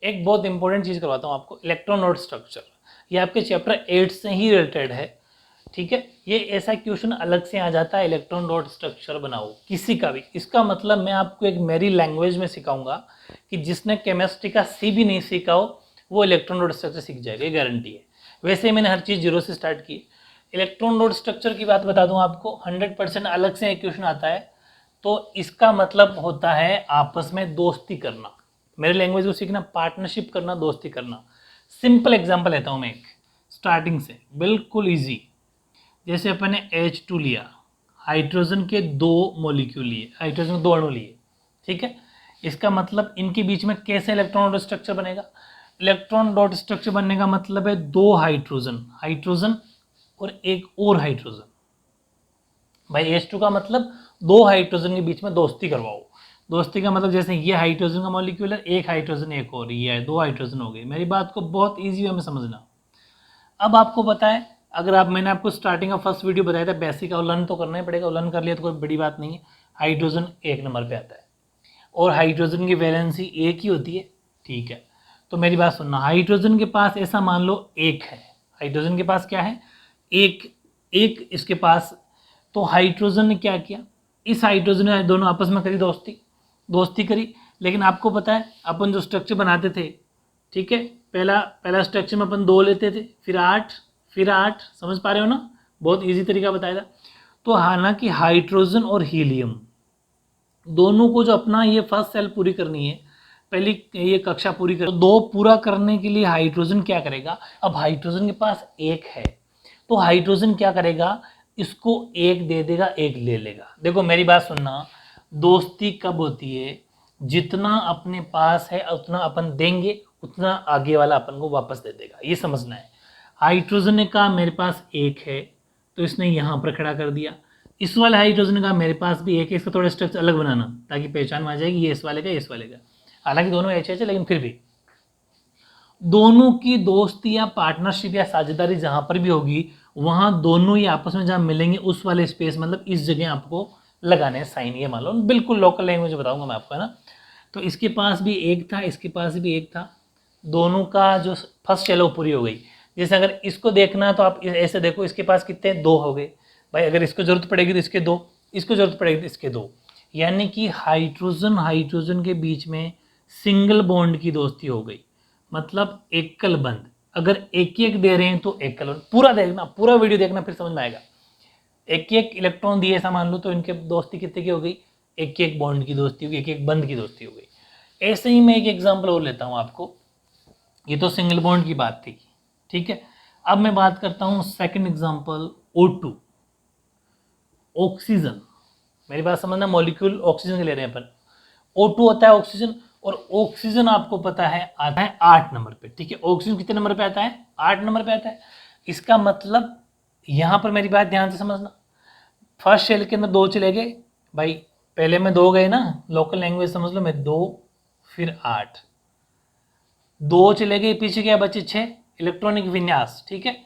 एक बहुत इंपॉर्टेंट चीज़ करवाता हूँ आपको, इलेक्ट्रॉन नोड स्ट्रक्चर। ये आपके चैप्टर 8 से ही रिलेटेड है, ठीक है। ये ऐसा क्वेश्चन अलग से आ जाता है, इलेक्ट्रॉन नोड स्ट्रक्चर बनाओ किसी का भी। इसका मतलब मैं आपको एक मेरी लैंग्वेज में सिखाऊंगा कि जिसने केमिस्ट्री का सी भी नहीं सीखा हो वो इलेक्ट्रॉन नोड स्ट्रक्चर सीख जाएगा, ये गारंटी है। वैसे ही मैंने हर चीज़ जीरो से स्टार्ट की। इलेक्ट्रॉन नोड स्ट्रक्चर की बात बता दूं आपको, 100% अलग से एक क्वेश्चन आता है। तो इसका मतलब होता है आपस में दोस्ती करना। मेरी लैंग्वेज को सीखना, पार्टनरशिप करना, दोस्ती करना। सिंपल एग्जांपल लेता हूं मैं एक, स्टार्टिंग से बिल्कुल इजी। जैसे अपन ने H2 लिया, हाइड्रोजन के 2 मॉलिक्यूल लिए, हाइड्रोजन के 2 अणु लिए, ठीक है। इसका मतलब इनके बीच में कैसे इलेक्ट्रॉन डॉट स्ट्रक्चर बनेगा? इलेक्ट्रॉन डॉट स्ट्रक्चर बनने का मतलब है 2 हाइड्रोजन, हाइड्रोजन और एक और हाइड्रोजन। भाई H2 का मतलब 2 हाइड्रोजन के बीच में दोस्ती करवाओ। दोस्ती का मतलब जैसे ये हाइड्रोजन का मॉलिक्यूल है, एक हाइड्रोजन एक और, ये है 2 हाइड्रोजन हो गए। मेरी बात को बहुत ईजी वे में समझना। अब आपको पता है, अगर आप, मैंने आपको स्टार्टिंग का फर्स्ट वीडियो बताया था बेसिक, लर्न तो करना ही पड़ेगा, लर्न कर लिया तो कोई बड़ी बात नहीं है। हाइड्रोजन 1 नंबर पे आता है और हाइड्रोजन की वैलेंसी एक ही होती है, ठीक है। तो मेरी बात सुनना, हाइड्रोजन के पास ऐसा मान लो एक है, हाइड्रोजन के पास क्या है, एक, एक इसके पास। तो हाइड्रोजन ने क्या किया, इस हाइड्रोजन ने दोनों आपस में करी दोस्ती, दोस्ती करी। लेकिन आपको पता है अपन जो स्ट्रक्चर बनाते थे, ठीक है, पहला पहला स्ट्रक्चर में अपन 2 लेते थे, फिर 8, फिर 8, समझ पा रहे हो ना? बहुत इजी तरीका बताया था। तो हालांकि हाइड्रोजन और हीलियम दोनों को जो अपना ये फर्स्ट सेल पूरी करनी है, पहली ये कक्षा पूरी कर, तो 2 पूरा करने के लिए हाइड्रोजन क्या करेगा? अब हाइड्रोजन के पास एक है तो हाइड्रोजन क्या करेगा, इसको एक दे देगा, एक ले लेगा। देखो मेरी बात सुनना, दोस्ती कब होती है? जितना अपने पास है उतना अपन देंगे, उतना आगे वाला अपन को वापस दे देगा, ये समझना है। हाइड्रोजन ने कहा मेरे पास एक है, तो इसने यहाँ पर खड़ा कर दिया। इस वाले हाइड्रोजन ने कहा मेरे पास भी एक है, इसका थोड़ा स्ट्रक्चर अलग बनाना ताकि पहचान में आ जाएगी ये इस वाले का, ये इस वाले का। हालांकि दोनों एच है लेकिन फिर भी दोनों की दोस्ती या पार्टनरशिप या साझेदारी जहां पर भी होगी, वहां दोनों ही आपस में जहां मिलेंगे उस वाले स्पेस, मतलब इस जगह आपको लगाने हैं साइन, ये मान लो। बिल्कुल लोकल लैंग्वेज बताऊंगा मैं आपको, है ना। तो इसके पास भी एक था, इसके पास भी एक था, दोनों का जो फर्स्ट शेलो पूरी हो गई। जैसे अगर इसको देखना तो आप ऐसे देखो, इसके पास कितने, 2 हो गए। भाई अगर इसको जरूरत पड़ेगी तो इसके 2, इसको जरूरत पड़ेगी तो इसके 2। यानी कि हाइड्रोजन हाइड्रोजन के बीच में सिंगल बॉन्ड की दोस्ती हो गई, मतलब एकल बंद। अगर एक एक दे रहे हैं तो एकल बंद। पूरा देखना, पूरा वीडियो देखना, फिर समझ में आएगा। एक एक इलेक्ट्रॉन दिए ऐसा मान लो, तो इनके दोस्ती कितने की हो गई, एक एक बॉन्ड की दोस्ती हो गई, एक एक बंद की दोस्ती हो गई। ऐसे ही मैं एक एग्जाम्पल और लेता हूँ आपको। ये तो सिंगल बॉन्ड की बात थी, ठीक है। अब मैं बात करता हूँ सेकंड एग्जाम्पल, O2, ऑक्सीजन। मेरी बात समझना, मॉलिक्यूल ऑक्सीजन के ले रहे हैं अपन। O2 होता है ऑक्सीजन, और ऑक्सीजन आपको पता है आता है 8 नंबर पे, ठीक है। ऑक्सीजन कितने नंबर पे आता है? 8 नंबर पे आता है। इसका मतलब यहां पर मेरी बात ध्यान से समझना, फर्स्ट शेल के अंदर 2 चले गए, भाई पहले में 2 गए ना, लोकल लैंग्वेज समझ लो, मैं 2 फिर 8, 2 चले गए, पीछे क्या बचे 6, इलेक्ट्रॉनिक विन्यास, ठीक है।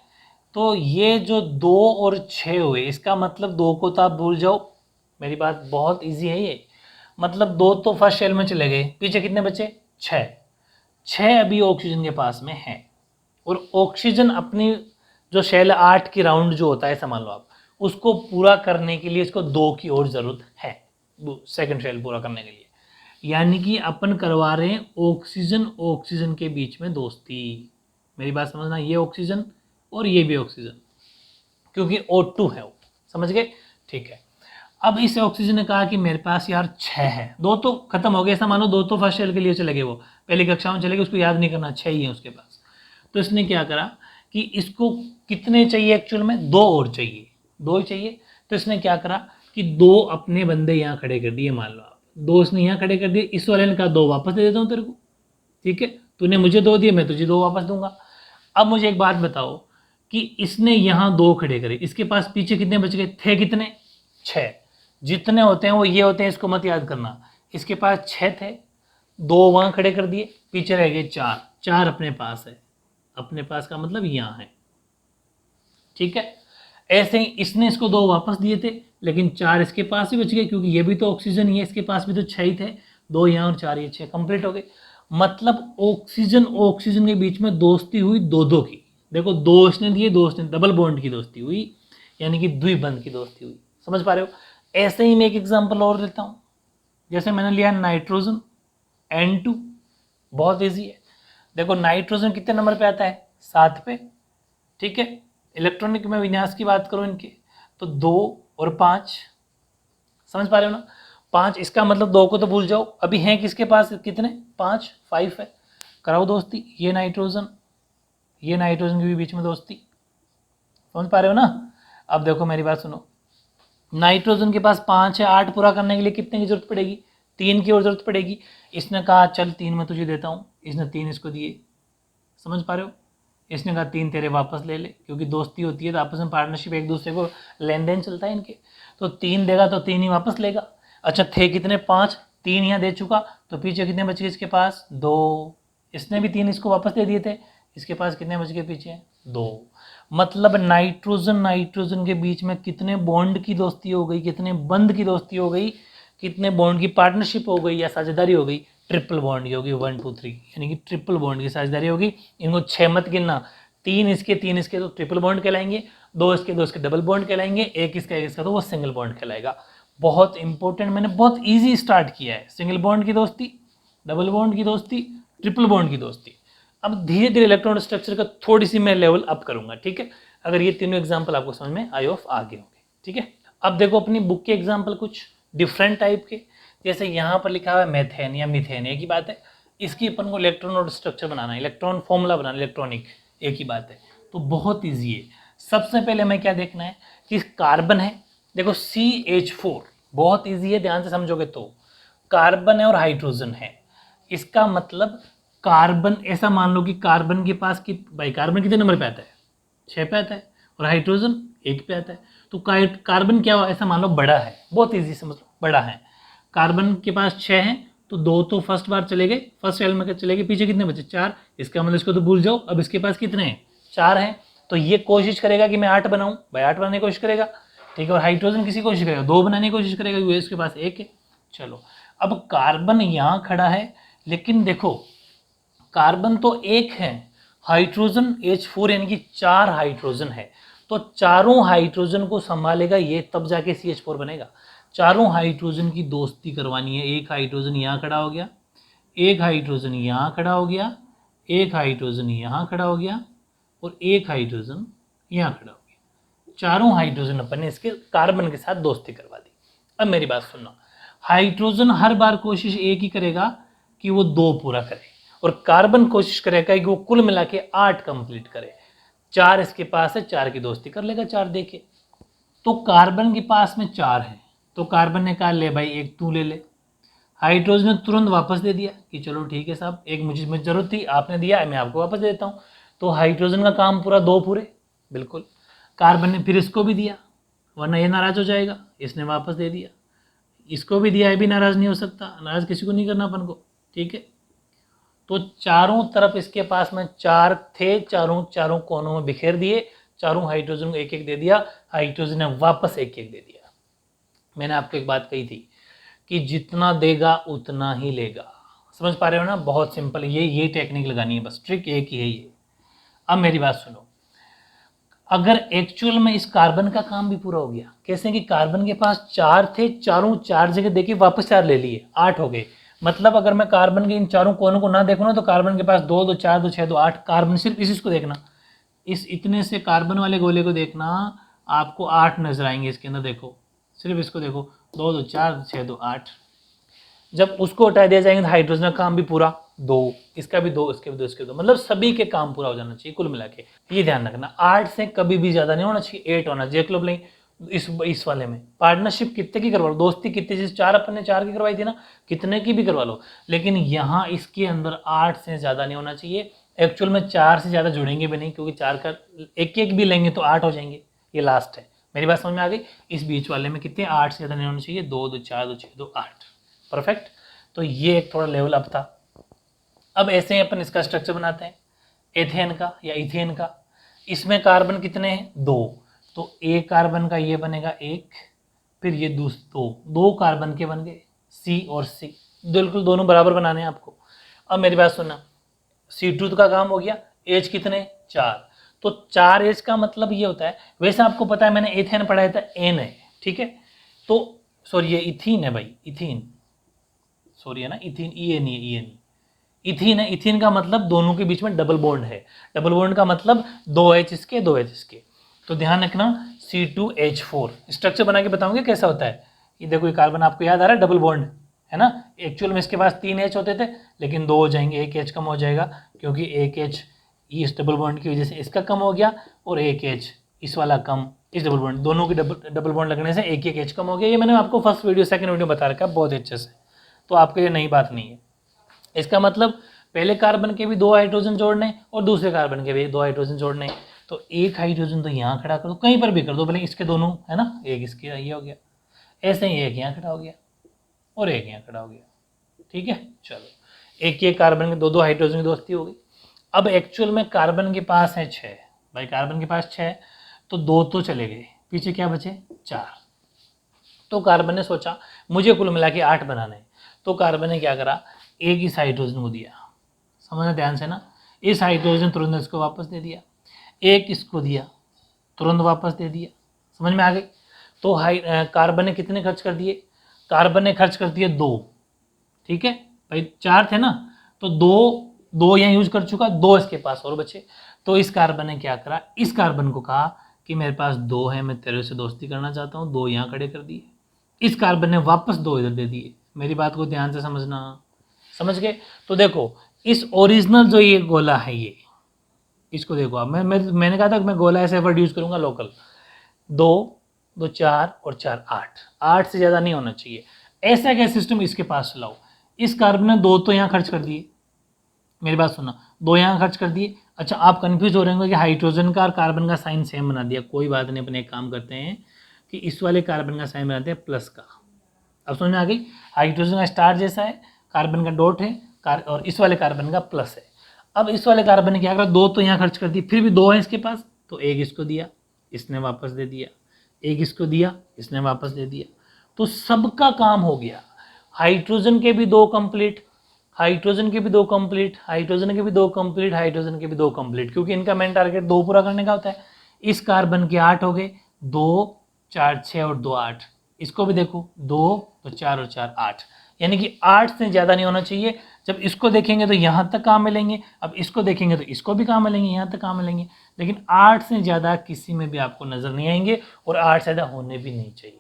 तो ये जो 2 और 6 हुए, इसका मतलब 2 को तो आप भूल जाओ। मेरी बात बहुत इजी है ये, मतलब 2 तो फर्स्ट शेल में चले गए, पीछे कितने बचे? 6, 6 अभी ऑक्सीजन के पास में है। और ऑक्सीजन अपनी जो शेल 8 की राउंड जो होता है, समझ लो आप, उसको पूरा करने के लिए इसको 2 की और जरूरत है, सेकंड शेल पूरा करने के लिए। यानी कि अपन करवा रहे हैं ऑक्सीजन ऑक्सीजन के बीच में दोस्ती। मेरी बात समझना, ये ऑक्सीजन और ये भी ऑक्सीजन, क्योंकि O2 है वो, समझ गए? ठीक है। अब इस ऑक्सीजन ने कहा कि मेरे पास यार 6 है, 2 तो खत्म हो गए, ऐसा मानो 2 तो फर्स्ट शेल के लिए चले गए, वो पहली कक्षा में चले गए, उसको याद नहीं करना, 6 ही है उसके पास। तो इसने क्या करा कि इसको कितने चाहिए एक्चुअल में, 2 और चाहिए, 2 ही चाहिए। तो इसने क्या करा कि 2 अपने बंदे यहाँ खड़े कर दिए, मान लो आप, 2 इसने यहाँ खड़े कर दिए। इस वाले ने कहा 2 वापस दे देता हूँ तेरे को, ठीक है, तूने मुझे 2 दिए, मैं तुझे 2 वापस दूंगा। अब मुझे एक बात बताओ कि इसने यहाँ 2 खड़े करे, इसके पास पीछे कितने बच गए थे, कितने? 6। जितने होते हैं वो ये होते हैं, इसको मत याद करना। इसके पास 6 थे, 2 वहाँ खड़े कर दिए, पीछे रह गए 4, 4 अपने पास है, अपने पास का मतलब यहाँ है, ठीक है। ऐसे ही इसने इसको 2 वापस दिए थे, लेकिन 4 इसके पास ही बच गए, क्योंकि ये भी तो ऑक्सीजन ही है, इसके पास भी तो 6 ही थे, 2 यहाँ और 4 ये, 6 कंप्लीट हो गए। मतलब ऑक्सीजन ऑक्सीजन के बीच में दोस्ती हुई दो दो की। देखो दो इसने दिए, दो इसने, डबल बॉन्ड की दोस्ती हुई, यानी कि द्विबंध की दोस्ती हुई। समझ पा रहे हो? ऐसे ही मैं एक एग्जांपल और लेता हूं, जैसे मैंने लिया नाइट्रोजन N2, बहुत इजी है। देखो नाइट्रोजन कितने नंबर पे आता है? 7 पे, ठीक है। इलेक्ट्रॉनिक में विन्यास की बात करूं इनके, तो 2 और 5, समझ पा रहे हो ना? 5, इसका मतलब 2 को तो भूल जाओ, अभी हैं किसके पास कितने? 5, 5 है। कराओ दोस्ती, ये नाइट्रोजन के भी बीच में दोस्ती। समझ पा रहे हो ना? अब देखो मेरी बात सुनो, नाइट्रोजन के पास 5 है, 8 पूरा करने के लिए कितने की जरूरत पड़ेगी? 3 की और जरूरत पड़ेगी। इसने कहा चल 3 मैं तुझे देता हूँ, इसने 3 इसको दिए। समझ पा रहे हो? इसने कहा 3 तेरे वापस ले ले, क्योंकि दोस्ती होती है तो आपस में पार्टनरशिप, एक दूसरे को लेन देन चलता है इनके। तो 3 देगा तो 3 ही वापस लेगा। अच्छा थे कितने? 5, 3 यहाँ दे चुका, तो पीछे कितने बच गए इसके पास? 2। इसने भी 3 इसको वापस दे दिए थे, इसके पास कितने बच गए पीछे? 2। मतलब नाइट्रोजन के बीच में कितने बॉन्ड की दोस्ती हो गई, कितने बंध की दोस्ती हो गई, कितने बॉन्ड की पार्टनरशिप हो गई या साझेदारी हो गई? ट्रिपल बॉन्ड की होगी, 1 2 3, यानी कि ट्रिपल बॉन्ड की साझेदारी होगी। इनको 6 मत गिनना, 3 इसके 3 इसके तो ट्रिपल बॉन्ड कहलाएंगे, 2 इसके 2 इसके डबल बॉन्ड कहलाएंगे, एक इसका तो वो सिंगल बॉन्ड कहलाएगा। बहुत इंपॉर्टेंट, मैंने बहुत ईजी स्टार्ट किया है। सिंगल बॉन्ड की दोस्ती, डबल बॉन्ड की दोस्ती, ट्रिपल बॉन्ड की दोस्ती। अब धीरे धीरे इलेक्ट्रॉन स्ट्रक्चर का थोड़ी सी मैं लेवल अप करूंगा, ठीक है। अगर ये तीनों एग्जाम्पल आपको समझ में आई ऑफ आ गए होंगे, ठीक है। अब देखो अपनी बुक के एग्जाम्पल कुछ डिफरेंट टाइप के, जैसे यहाँ पर लिखा हुआ है मेथेन या मिथेन, एक ही बात है। इसकी अपन को इलेक्ट्रॉन और स्ट्रक्चर बनाना है, इलेक्ट्रॉन फॉर्मूला बनाना, इलेक्ट्रॉनिक, एक ही बात है। तो बहुत ईजी है। सबसे पहले हमें क्या देखना है कि कार्बन है, देखो CH4, बहुत ईजी है, ध्यान से समझोगे तो। कार्बन है और हाइड्रोजन है, इसका मतलब कार्बन, ऐसा मान लो कि कार्बन के पास भाई कार्बन कितने नंबर पे आता है? 6 पे आता है, और हाइड्रोजन 1 पे आता है। तो कार्बन क्या हुआ? ऐसा मान लो बड़ा है, बहुत ईजी समझ लो, बड़ा है। कार्बन के पास 6 है, तो 2 तो फर्स्ट बार चले गए, फर्स्ट एलिमेंट में चले गए, पीछे कितने बचे? 4। इसका मतलब इसको तो भूल जाओ, अब इसके पास कितने हैं? 4 हैं। तो ये कोशिश करेगा कि मैं 8 बनाऊं, भाई 8 बनाने की कोशिश करेगा, ठीक है। और हाइड्रोजन किसी कोशिश करेगा 2 बनाने की कोशिश करेगा, क्योंकि इसके पास 1 है। चलो, अब कार्बन यहाँ खड़ा है, लेकिन देखो कार्बन तो 1 है, हाइड्रोजन H4 यानी कि 4 हाइड्रोजन है, तो चारों हाइड्रोजन को संभालेगा ये, तब जाके CH4 बनेगा। चारों हाइड्रोजन की दोस्ती करवानी है। एक हाइड्रोजन यहाँ खड़ा हो गया, एक हाइड्रोजन यहाँ खड़ा हो गया, एक हाइड्रोजन यहाँ खड़ा हो गया, और एक हाइड्रोजन यहाँ खड़ा हो गया। चारों हाइड्रोजन अपन ने इसके कार्बन के साथ दोस्ती करवा दी। अब मेरी बात सुनना, हाइड्रोजन हर बार कोशिश एक ही करेगा कि वो 2 पूरा करे, और कार्बन कोशिश करेगा कि वो कुल मिला के 8 कंप्लीट करे। 4 इसके पास है, 4 की दोस्ती कर लेगा 4 देके। तो कार्बन के पास में 4 है, तो कार्बन ने कहा ले भाई 1 तू ले ले। हाइड्रोजन ने तुरंत वापस दे दिया कि चलो ठीक है साहब, 1 मुझे जरूरत थी, आपने दिया, मैं आपको वापस देता हूँ। तो हाइड्रोजन का काम पूरा, 2 पूरे, बिल्कुल। कार्बन ने फिर इसको भी दिया, वरना ये नाराज हो जाएगा, इसने वापस दे दिया। इसको भी दिया, ये भी नाराज नहीं हो सकता, नाराज किसी को नहीं करना अपन को, ठीक है। तो चारों तरफ इसके पास में 4 थे, चारों कोनों में बिखेर दिए, चारों हाइड्रोजन को 1 1 दे दिया, हाइड्रोजन ने वापस 1 1 दे दिया। मैंने आपको एक बात कही थी कि जितना देगा उतना ही लेगा। समझ पा रहे हो ना? बहुत सिंपल, ये टेक्निक लगानी है, बस ट्रिक एक ही है ये। अब मेरी बात सुनो, अगर एक्चुअल में इस कार्बन का काम भी पूरा हो गया, कैसे कि कार्बन के पास 4 थे, चारों 4 जगह देके वापस 4 ले लिए, 8 हो गए। मतलब अगर मैं कार्बन के इन चारों कोनों को ना देखूँ ना, तो कार्बन के पास 2 2 4 2 6 2 8, कार्बन सिर्फ इसको देखना, इस इतने से कार्बन वाले गोले को देखना, आपको 8 नजर आएंगे इसके अंदर। देखो सिर्फ इसको देखो, 2 2 4 6 2 8। जब उसको हटा दिया जाएगा तो हाइड्रोजन का काम भी पूरा, 2, इसका भी 2, इसके भी 2, इसके 2, मतलब सभी के काम पूरा हो जाना चाहिए कुल मिला के। ये ध्यान रखना, 8 से कभी भी ज्यादा नहीं होना चाहिए, 8 होना चाहिए। क्लब इस वाले में पार्टनरशिप कितने की करवा लो, दोस्ती कितने, जैसे 4 अपन ने 4 की करवाई थी ना, कितने की भी करवा लो, लेकिन यहाँ इसके अंदर 8 से ज्यादा नहीं होना चाहिए। एक्चुअल में 4 से ज्यादा जुड़ेंगे भी नहीं, क्योंकि 4 का एक एक भी लेंगे तो 8 हो जाएंगे, ये लास्ट है। मेरी बात समझ में आ गई? इस बीच वाले में कितने, 8 से ज्यादा नहीं होना चाहिए, 2 2 4 2 6 2 8, परफेक्ट। तो ये एक थोड़ा लेवल अप था। अब ऐसे ही अपन इसका स्ट्रक्चर बनाते हैं, एथेन का या इथेन का। इसमें कार्बन कितने हैं? 2, तो एक कार्बन का ये बनेगा 1, फिर ये 2 कार्बन के बन गए, C और C, बिल्कुल दोनों बराबर बनाने हैं आपको। अब मेरी बात सुनना, C2 का काम हो गया, एच कितने 4, तो 4 एच का मतलब ये होता है, वैसे आपको पता है मैंने एथेन पढ़ाया था एन है, ठीक है, तो सॉरी ये इथीन है भाई, इथीन, सॉरी है ना, ethene E N E N, ethene है, इथीन का मतलब दोनों के बीच में डबल बॉन्ड है, डबल बॉन्ड का मतलब 2H इसके 2H इसके, तो ध्यान रखना C2H4 स्ट्रक्चर बना के बताऊंगे कैसा होता है। ये देखो ये कार्बन आपको याद आ रहा है, डबल बॉन्ड है ना, एक्चुअल में इसके पास 3H होते थे लेकिन 2 हो जाएंगे, एक H कम हो जाएगा क्योंकि एक H इस डबल बॉन्ड की वजह से इसका कम हो गया और एक H इस वाला कम, इस डबल बॉन्ड दोनों की डबल बॉन्ड लगने से एक H कम हो गया। ये मैंने आपको फर्स्ट वीडियो सेकंड वीडियो बता रखा है बहुत अच्छे से, तो आपके लिए नई बात नहीं है। इसका मतलब पहले कार्बन के भी 2 हाइड्रोजन जोड़ने और दूसरे कार्बन के भी 2 हाइड्रोजन जोड़ने, तो एक हाइड्रोजन तो यहाँ खड़ा कर दो, कहीं पर भी कर दो, भले इसके दोनों है ना, एक इसके ये हो गया, ऐसे ही एक यहाँ खड़ा हो गया और एक यहाँ खड़ा हो गया, ठीक है। चलो एक ये कार्बन के 2 हाइड्रोजन की दोस्ती हो गई। अब एक्चुअल में कार्बन के पास है 6 भाई, कार्बन के पास 6 तो 2 तो चले गए, पीछे क्या बचे 4, तो कार्बन ने सोचा मुझे कुल मिला के 8 बनाने हैं, तो कार्बन ने क्या करा, एक इस हाइड्रोजन को दिया, समझना ध्यान से ना, इस हाइड्रोजन तुरंत इसको वापस दे दिया, एक इसको दिया तुरंत वापस दे दिया, समझ में आ गई। तो कार्बन ने कितने खर्च कर दिए, कार्बन ने खर्च कर दिए 2, ठीक है भाई 4 थे ना, तो 2 यहाँ यूज कर चुका, 2 इसके पास और बचे, तो इस कार्बन ने क्या करा, इस कार्बन को कहा कि मेरे पास 2 है, मैं तेरे से दोस्ती करना चाहता हूँ, 2 यहाँ खड़े कर दिए, इस कार्बन ने वापस 2 इधर दे दिए। मेरी बात को ध्यान से समझना, समझ गए। तो देखो इस ओरिजिनल जो ये गोला है, ये इसको देखो आप, मैंने कहा था कि मैं गोला ऐसे वर्ड यूज करूंगा लोकल, 2 2 4 और 4 8 से ज़्यादा नहीं होना चाहिए, ऐसा क्या सिस्टम इसके पास लाओ। इस कार्बन ने 2 तो यहाँ खर्च कर दिए, मेरी बात सुनना, 2 यहाँ खर्च कर दिए। अच्छा आप कंफ्यूज हो रहे होंगे कि हाइड्रोजन का और कार्बन का साइन सेम बना दिया, कोई बात नहीं, अपने एक काम करते हैं कि इस वाले कार्बन का साइन बनाते हैं प्लस का। अब समझ में आ गई, हाइड्रोजन का स्टार जैसा है, कार्बन का डॉट है, और इस वाले कार्बन का प्लस है। अब इस वाले कार्बन ने क्या करा, 2 तो यहाँ खर्च कर दिए, फिर भी 2 है इसके पास, तो एक इसको दिया, इसने वापस दे दिया, एक इसको दिया, इसने वापस दे दिया, तो सबका काम हो गया। हाइड्रोजन के भी 2 कंप्लीट, हाइड्रोजन के भी 2 कंप्लीट, हाइड्रोजन के भी 2 कंप्लीट, हाइड्रोजन के भी 2 कंप्लीट, क्योंकि इनका मेन टारगेट 2 पूरा करने का होता है। इस कार्बन के 8 हो गए, 2 4 6 और 2 8, इसको भी देखो 2 तो 4 और 4 8, यानी कि 8 से ज़्यादा नहीं होना चाहिए। जब इसको देखेंगे तो यहाँ तक काम मिलेंगे, अब इसको देखेंगे तो इसको भी काम मिलेंगे, यहाँ तक काम मिलेंगे, लेकिन 8 से ज़्यादा किसी में भी आपको नज़र नहीं आएंगे और 8 से ज़्यादा होने भी नहीं चाहिए।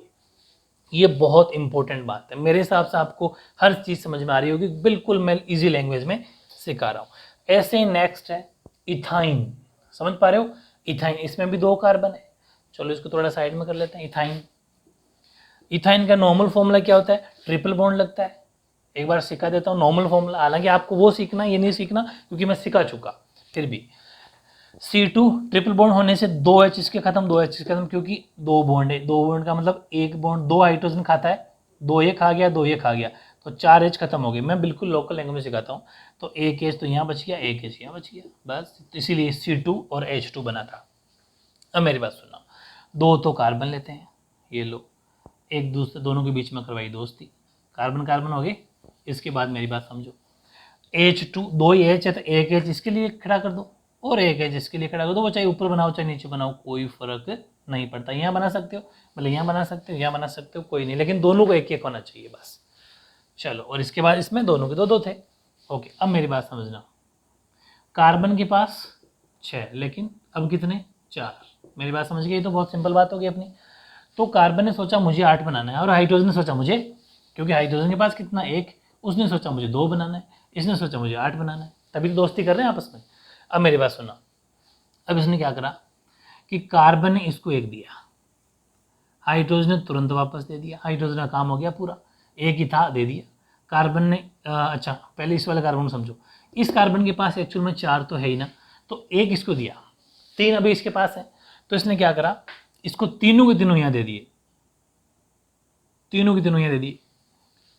ये बहुत इंपॉर्टेंट बात है, मेरे हिसाब से आपको हर चीज़ समझ में आ रही होगी, बिल्कुल मैं इजी लैंग्वेज में सिखा रहा हूँ। ऐसे ही नेक्स्ट है इथाइन, समझ पा रहे हो, इथाइन, इसमें भी 2 कार्बन है। चलो इसको थोड़ा साइड में कर लेते हैं। इथाइन, इथाइन का नॉर्मल फॉर्मूला क्या होता है, ट्रिपल बॉन्ड लगता है। एक बार सिखा देता हूँ नॉर्मल फॉर्मूला, हालांकि आपको वो सीखना, ये नहीं सीखना क्योंकि मैं सिखा चुका, फिर भी C2 ट्रिपल बॉन्ड होने से 2H इसके खत्म, 2H इसके खत्म, क्योंकि 2 बॉन्ड है, 2 बॉन्ड का मतलब एक बॉन्ड 2 हाइड्रोजन खाता है, 2 ये खा गया, 2 ये खा गया, तो 4H खत्म हो गए। मैं बिल्कुल लोकल लैंग्वेज में सिखाता हूँ, तो एक H तो यहाँ बच गया, एक H यहाँ बच गया, बस इसीलिए C2 और H2 बना था। अब मेरी बात सुनना, 2 तो कार्बन लेते हैं, ये लो, एक दूसरे दोनों के बीच में करवाई दोस्ती, कार्बन कार्बन हो गए। इसके बाद मेरी बात समझो, H2 2 ही H है, तो एक H इसके लिए खड़ा कर दो और एक H इसके लिए खड़ा कर दो, वो चाहे ऊपर बनाओ चाहे नीचे बनाओ, कोई फर्क नहीं पड़ता। यहाँ बना सकते हो, मतलब यहाँ बना सकते हो, यहाँ बना सकते हो, कोई नहीं, लेकिन दोनों को एक एक होना चाहिए बस। चलो, और इसके बाद इसमें दोनों के 2 2 थे। ओके, अब मेरी बात समझना, कार्बन के पास 6 लेकिन अब कितने 4, मेरी बात समझ गई, तो बहुत सिंपल बात होगी अपनी। तो कार्बन ने सोचा मुझे 8 बनाना है, और हाइड्रोजन ने सोचा मुझे, क्योंकि हाइड्रोजन के पास कितना 1, उसने सोचा मुझे 2 बनाना है, इसने सोचा मुझे 8 बनाना है, तभी तो दोस्ती कर रहे हैं आपस में। अब मेरी बात सुना, अब इसने क्या करा कि कार्बन ने इसको 1 दिया, हाइड्रोजन ने तुरंत वापस दे दिया, हाइड्रोजन का काम हो गया पूरा, 1 ही था दे दिया। कार्बन ने अच्छा पहले इस वाले कार्बन को समझो, इस कार्बन के पास एक्चुअल में 4 तो है ही ना, तो 1 इसको दिया, 3 अभी इसके पास है, तो इसने क्या करा, इसको तीनों के तीनों यहाँ दे दिए, तीनों के तीनों यहाँ दे दिए।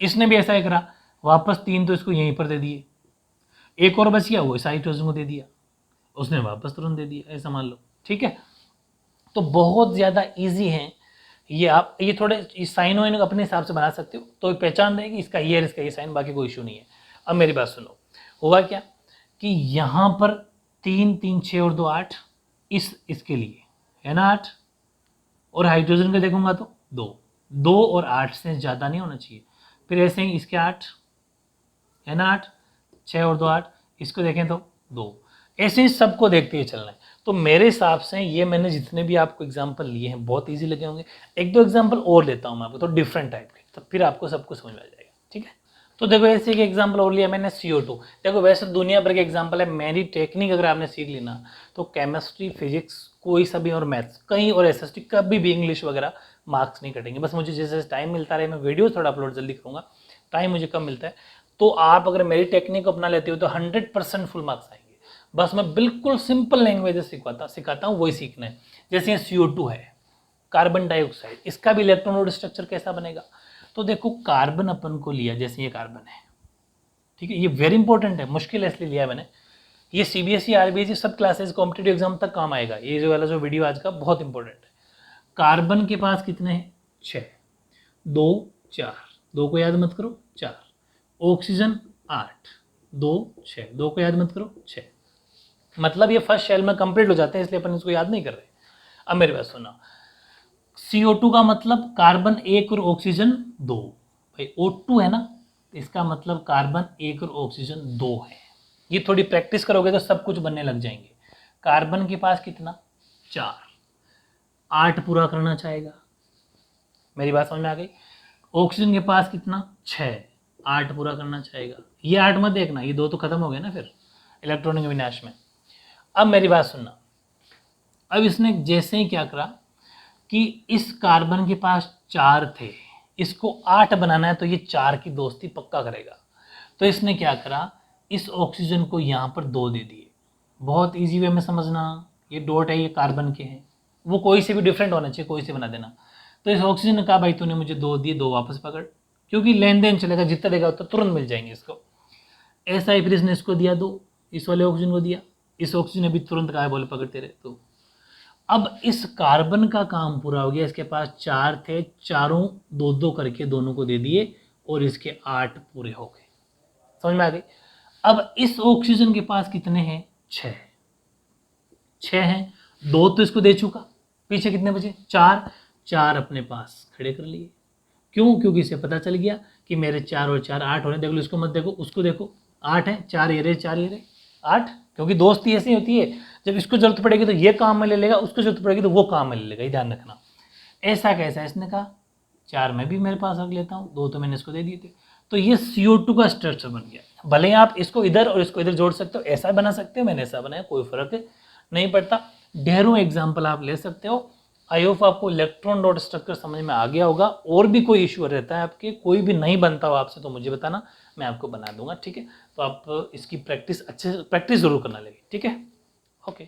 इसने भी ऐसा ही करा, वापस 3 तो इसको यहीं पर दे दिए, एक और बच गया, वो इस हाइड्रोजन को दे दिया, उसने वापस तुरंत दे दिया, ऐसा मान लो, ठीक है। तो बहुत ज़्यादा इजी है ये, आप ये थोड़े साइन वाइन अपने हिसाब से बना सकते हो, तो पहचान देगी इसका ये और इसका ये साइन, बाकी कोई इशू नहीं है। अब मेरी बात सुनो, हुआ क्या कि यहाँ पर 3 3 6 और 2 8, इसके लिए है ना 8, और हाइड्रोजन का देखूंगा तो 2 2 और 8 से ज़्यादा नहीं होना चाहिए। फिर ऐसे ही इसके 8 है ना 8, 6 और 2 8, इसको देखें तो 2, ऐसे ही सबको देखते हुए चलना है। तो मेरे हिसाब से ये मैंने जितने भी आपको एग्जाम्पल लिए हैं बहुत ईजी लगे होंगे। एक दो एग्जाम्पल और लेता हूँ मैं आपको, तो डिफरेंट टाइप के, तो फिर आपको सब कुछ समझ में आ जाएगा। ठीक है, तो देखो ऐसे एक एग्जाम्पल और लिया मैंने CO2। देखो वैसे दुनिया भर के एग्जाम्पल है, मेरी टेक्निक अगर आपने सीख ली ना तो केमिस्ट्री, फिजिक्स, कोई सा भी और मैथ्स कहीं और SST कभी भी इंग्लिश वगैरह मार्क्स नहीं कटेंगे। बस मुझे जैसे टाइम मिलता रहे, मैं वीडियो थोड़ा अपलोड जल्दी करूँगा, टाइम मुझे कम मिलता है, तो आप अगर मेरी टेक्निक को अपना लेते हो तो 100% फुल मार्क्स आएंगे। बस मैं बिल्कुल सिंपल लैंग्वेज सिखाता हूँ, वही सीखना है। जैसे ये CO2 है, कार्बन डाइऑक्साइड, इसका भी इलेक्ट्रॉन स्ट्रक्चर कैसा बनेगा। तो देखो कार्बन अपन को लिया, जैसे ये कार्बन है, ठीक है, ये वेरी इंपॉर्टेंट है, मुश्किल है इसलिए लिया मैंने। ये CBSE RBSE सब क्लासेस कॉम्पिटेटिव एग्जाम तक काम आएगा, ये जो वाला जो वीडियो आज का बहुत इंपॉर्टेंट है। कार्बन के पास कितने हैं 6, 2 4, 2 को याद मत करो 4, ऑक्सीजन 8, 2 6, 2 को याद मत करो 6, मतलब ये फर्स्ट शेल में कंप्लीट हो जाते हैं, इसलिए अपन इसको याद नहीं कर रहे। अब मेरी बात सुना, CO2 का मतलब कार्बन 1 और ऑक्सीजन 2, भाई O2 है ना, इसका मतलब कार्बन 1 और ऑक्सीजन 2 है। ये थोड़ी प्रैक्टिस करोगे तो सब कुछ बनने लग जाएंगे। कार्बन के पास कितना 4, 8 पूरा करना चाहेगा, मेरी बात समझ में आ गई। ऑक्सीजन के पास कितना 6, 8 पूरा करना चाहेगा। ये 8 मत देखना, ये 2 तो खत्म हो गए ना फिर इलेक्ट्रॉनिक विनाश में। अब मेरी बात सुनना, अब इसने जैसे ही क्या करा कि इस कार्बन के पास 4 थे, इसको 8 बनाना है, तो ये 4 की दोस्ती पक्का करेगा। तो इसने क्या करा, इस ऑक्सीजन को यहाँ पर 2 दे दिए। बहुत इजी वे में समझना, ये डॉट है, ये कार्बन के हैं, वो कोई से भी डिफरेंट होना चाहिए, कोई से बना देना। तो इस ऑक्सीजन ने कहा भाई तूने मुझे 2 दिए, 2 वापस पकड़, क्योंकि लेन देन चलेगा, जितना देगा उतना तुरंत मिल जाएंगे इसको। ऐसा ही फिर इसने इसको दिया 2, इस वाले ऑक्सीजन को दिया, इस ऑक्सीजन ने भी तुरंत कहा बोले पकड़ते रहे। तो अब इस कार्बन का काम पूरा हो गया, इसके पास 4 थे, चारों 2 करके दोनों को दे दिए, और इसके 8 पूरे हो गए। समझ में आ गई। अब इस ऑक्सीजन के पास कितने हैं 6, 6 हैं, 2 तो इसको दे चुका, पीछे कितने बचे 4, 4 अपने पास खड़े कर लिए। क्यों, क्योंकि इसे पता चल गया कि मेरे 4 और 4 8 होने। देखो इसको मत देखो, उसको देखो, 8 है, 4 ये रहे, 4 ये रहे, 8, क्योंकि दोस्ती ऐसी होती है, जब इसको जरूरत पड़ेगी तो ये काम में ले लेगा, उसको जरूरत पड़ेगी तो वो काम में ले लेगा, ये ध्यान रखना। ऐसा कैसा, इसने कहा 4 मैं भी मेरे पास रख लेता हूँ, 2 तो मैंने इसको दे दिए थे। तो ये CO2 का स्ट्रक्चर बन गया। भले ही आप इसको इधर और इसको इधर जोड़ सकते हो, ऐसा बना सकते हो, मैंने ऐसा बनाया, कोई फर्क नहीं पड़ता। ढेरों एग्जाम्पल आप ले सकते हो। आई होप आपको इलेक्ट्रॉन डॉट स्ट्रक्चर समझ में आ गया होगा। और भी कोई इश्यू रहता है आपके, कोई भी नहीं बनता हो आपसे, तो मुझे बताना, मैं आपको बना दूंगा। ठीक है, तो आप इसकी प्रैक्टिस अच्छे से प्रैक्टिस जरूर करना लगे। ठीक है, ओके।